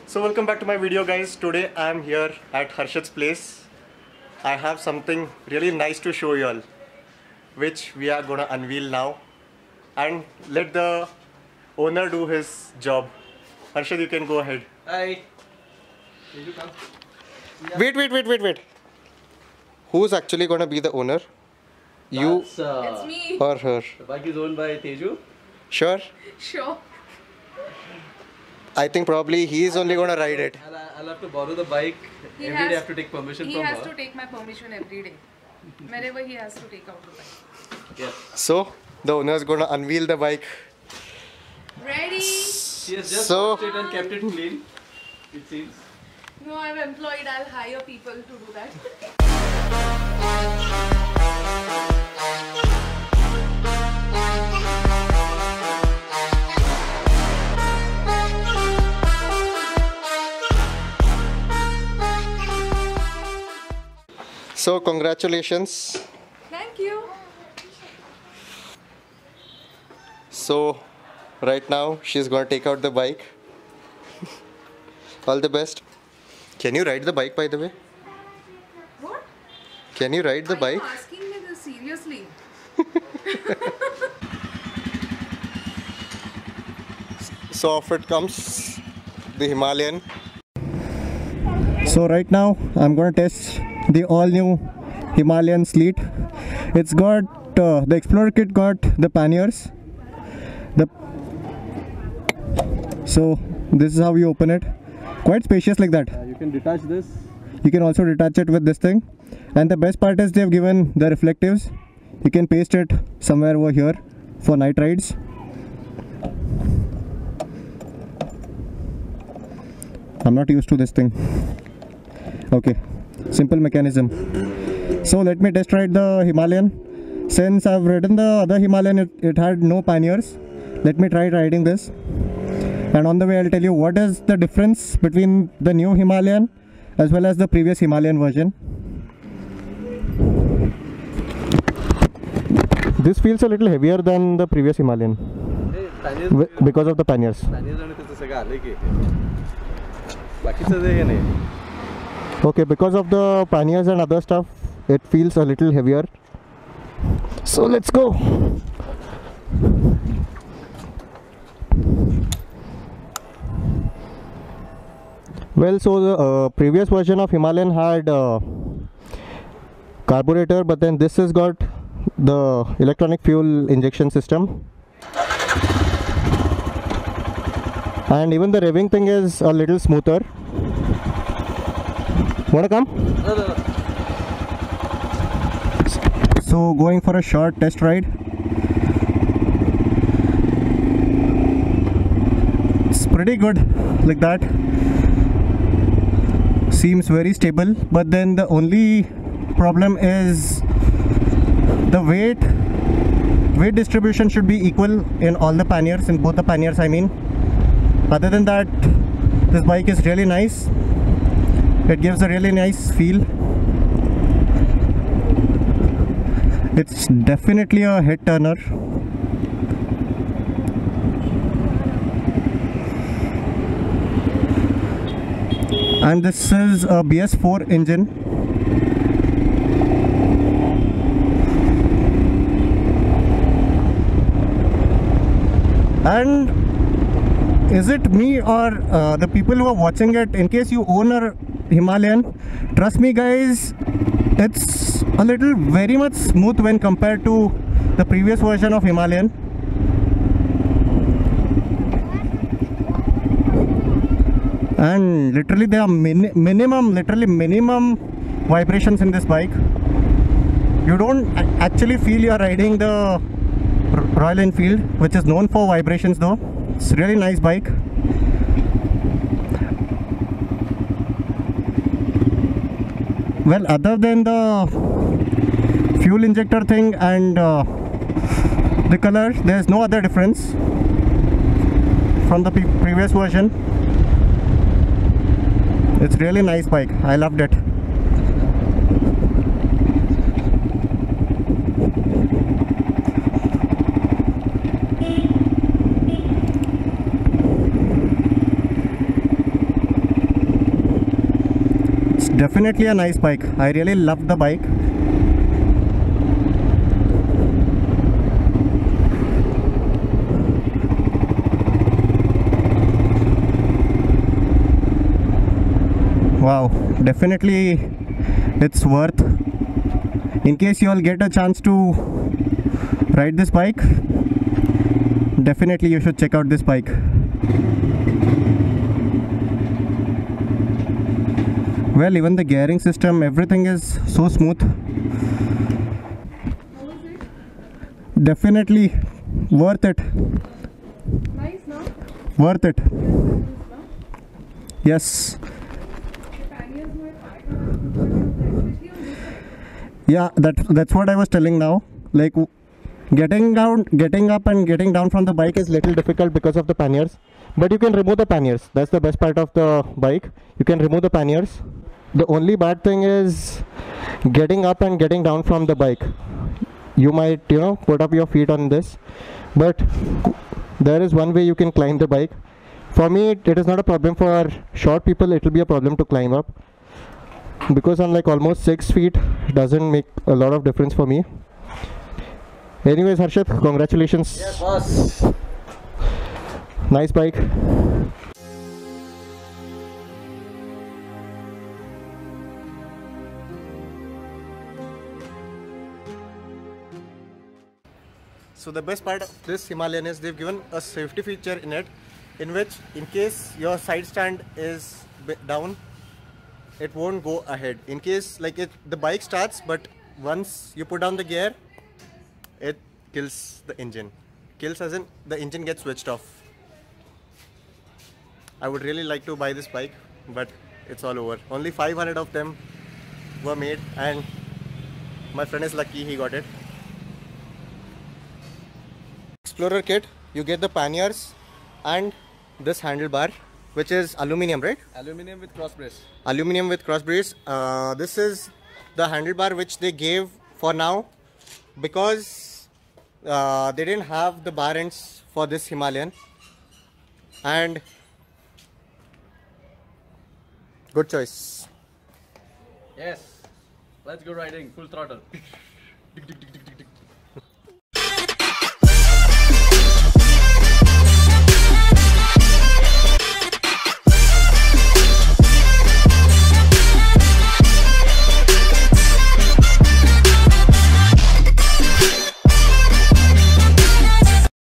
So welcome back to my video, guys. Today I am here at Harshad's place. I have something really nice to show you all, which we are gonna unveil now and let the owner do his job. Harshad, you can go ahead. Hi. Did you come? Wait. Who's actually gonna be the owner? You It's me. or her? The bike is owned by Teju. Sure? Sure. I think probably he is only gonna ride it. I'll have to borrow the bike. Every day I have to take permission He from has her. to take my permission every day. Whenever he has to take out the bike. Yes. So the owner is gonna unveil the bike. Ready? She has just So- washed it and kept it clean, it seems. No, I'm employed. I'll hire people to do that. So congratulations. Thank you. So right now she's gonna take out the bike. All the best. Can you ride the bike, by the way? What? Can you ride the Are bike? you asking me this seriously? So off it comes the Himalayan. So right now I'm gonna test the all new Himalayan Sleet. It's got the Explorer kit got the panniers. So this is how you open it. Quite spacious like that. You can detach this. You can also detach it with this thing. And the best part is they've given the reflectives. You can paste it somewhere over here for night rides. I'm not used to this thing. Okay, simple mechanism. So let me test ride the Himalayan. Since I've ridden the other Himalayan, it had no panniers. Let me try riding this. And on the way I'll tell you what is the difference between the new Himalayan as well as the previous Himalayan version. This feels a little heavier than the previous Himalayan because of the panniers. Okay, because of the panniers and other stuff, it feels a little heavier. So let's go. Well, so the previous version of Himalayan had carburetor, but then this has got the electronic fuel injection system. And even the revving thing is a little smoother. Wanna come? No. So going for a short test ride. It's pretty good like that. Seems very stable, but then the only problem is the weight distribution should be equal in all the panniers, in both the panniers I mean. Other than that, this bike is really nice. It gives a really nice feel. It's definitely a head turner. And this is a BS4 engine. And is it me or the people who are watching it, in case you own a Himalayan, trust me guys, it's a little very much smooth when compared to the previous version of Himalayan. And literally there are minimum vibrations in this bike. You don't actually feel you're riding the Royal Enfield, which is known for vibrations though. It's a really nice bike. Well, other than the fuel injector thing and the color, there's no other difference from the previous version. It's really nice bike. I loved it. Definitely a nice bike. I really love the bike. Wow, definitely it's worth. In case you all get a chance to ride this bike, definitely you should check out this bike. Well, even the gearing system, everything is so smooth. How was it? Definitely worth it. Nice, no? Worth it. No? Yes. The panniers were especially on this side. Yeah, that's what I was telling now. Like getting up and getting down from the bike is little difficult because of the panniers. But you can remove the panniers. That's the best part of the bike. You can remove the panniers. The only bad thing is getting up and getting down from the bike. You might, put up your feet on this, but there is one way you can climb the bike. For me, it is not a problem. For short people, it will be a problem to climb up, because I'm like almost 6 feet. It doesn't make a lot of difference for me. Anyways, Harshit, congratulations. Yes, boss. Nice bike. So the best part of this Himalayan is they've given a safety feature in it, in which in case your side stand is down, it won't go ahead. In case the bike starts, but once you put down the gear, it kills the engine. Kills as in the engine gets switched off. I would really like to buy this bike, but it's all over. Only 500 of them were made, and my friend is lucky he got it. Explorer kit, you get the panniers and this handlebar, which is aluminium, right? Aluminium with cross brace. Aluminium with cross brace. This is the handlebar which they gave for now, because they didn't have the bar ends for this Himalayan. And good choice. Yes. Let's go riding full throttle.